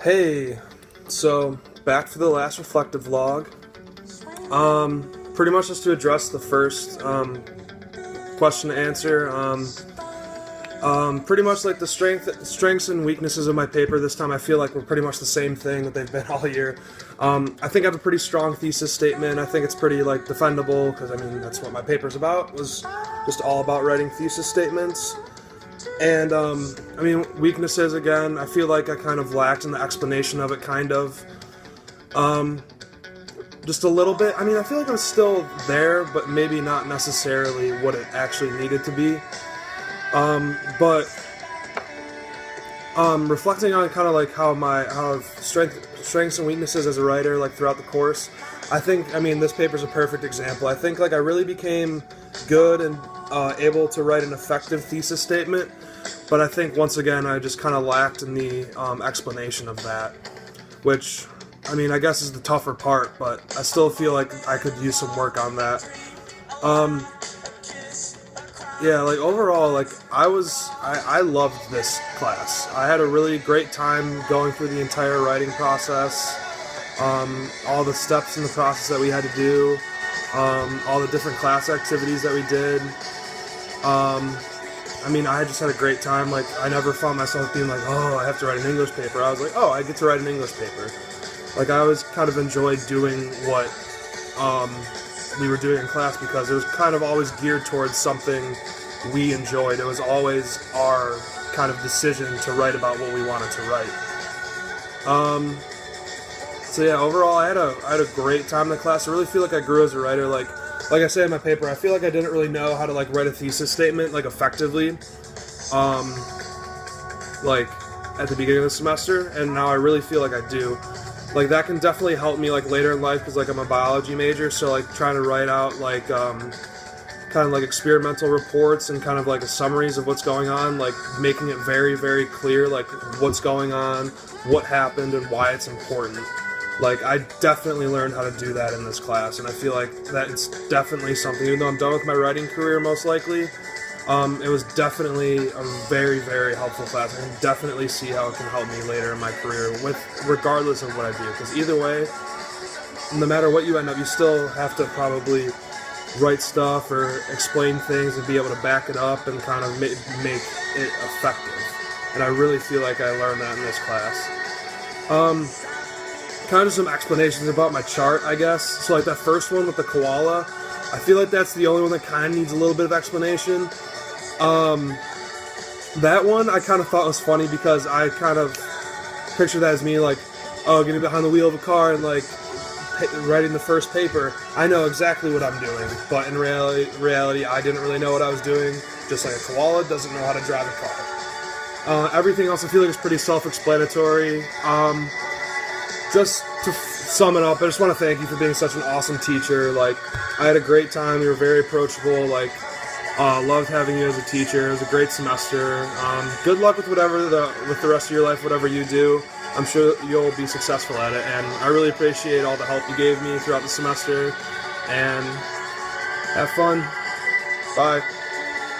Hey, so back for the last reflective vlog. Pretty much just to address the first question to answer. Pretty much like the strengths and weaknesses of my paper this time I feel like were pretty much the same thing that they've been all year. I think I have a pretty strong thesis statement. I think it's pretty like defendable because I mean that's what my paper's about, was just all about writing thesis statements. And, I mean, weaknesses, again, I feel like I kind of lacked in the explanation of it, kind of. Just a little bit. I mean, I feel like I'm still there, but maybe not necessarily what it actually needed to be. Reflecting on kind of like how strengths and weaknesses as a writer, like throughout the course, I mean, this paper's a perfect example. I think, like, I really became good and able to write an effective thesis statement, but I think, once again, I just kind of lacked in the explanation of that, which, I mean, I guess is the tougher part, but I still feel like I could use some work on that. Yeah, like, overall, like, I loved this class. I had a really great time going through the entire writing process, all the steps in the process that we had to do, all the different class activities that we did. I mean, I just had a great time. Like, I never found myself being like, oh, I have to write an English paper. I was like, oh, I get to write an English paper. Like, I always kind of enjoyed doing what we were doing in class because it was kind of always geared towards something we enjoyed. It was always our kind of decision to write about what we wanted to write. So yeah, overall, I had a great time in the class. I really feel like I grew as a writer. Like I say in my paper, I feel like I didn't really know how to like write a thesis statement like effectively, like at the beginning of the semester, and now I really feel like I do. Like that can definitely help me like later in life because like I'm a biology major, so like trying to write out like kind of like experimental reports and kind of like summaries of what's going on, like making it very, very clear like what's going on, what happened, and why it's important. Like, I definitely learned how to do that in this class, and I feel like that it's definitely something, even though I'm done with my writing career most likely, it was definitely a very, very helpful class. I can definitely see how it can help me later in my career, regardless of what I do, because either way, no matter what you end up, you still have to probably write stuff or explain things and be able to back it up and kind of make it effective. And I really feel like I learned that in this class. Kind of some explanations about my chart, I guess. So like that first one with the koala, I feel like that's the only one that kind of needs a little bit of explanation. That one I kind of thought was funny because I kind of pictured that as me like, oh, getting behind the wheel of a car and like writing the first paper. I know exactly what I'm doing, but in reality I didn't really know what I was doing, just like a koala doesn't know how to drive a car. Everything else I feel like is pretty self-explanatory. Just to sum it up, I just want to thank you for being such an awesome teacher. Like, I had a great time. You were very approachable. Like, loved having you as a teacher. It was a great semester. Good luck with with the rest of your life, whatever you do. I'm sure you'll be successful at it, and I really appreciate all the help you gave me throughout the semester. And have fun. Bye.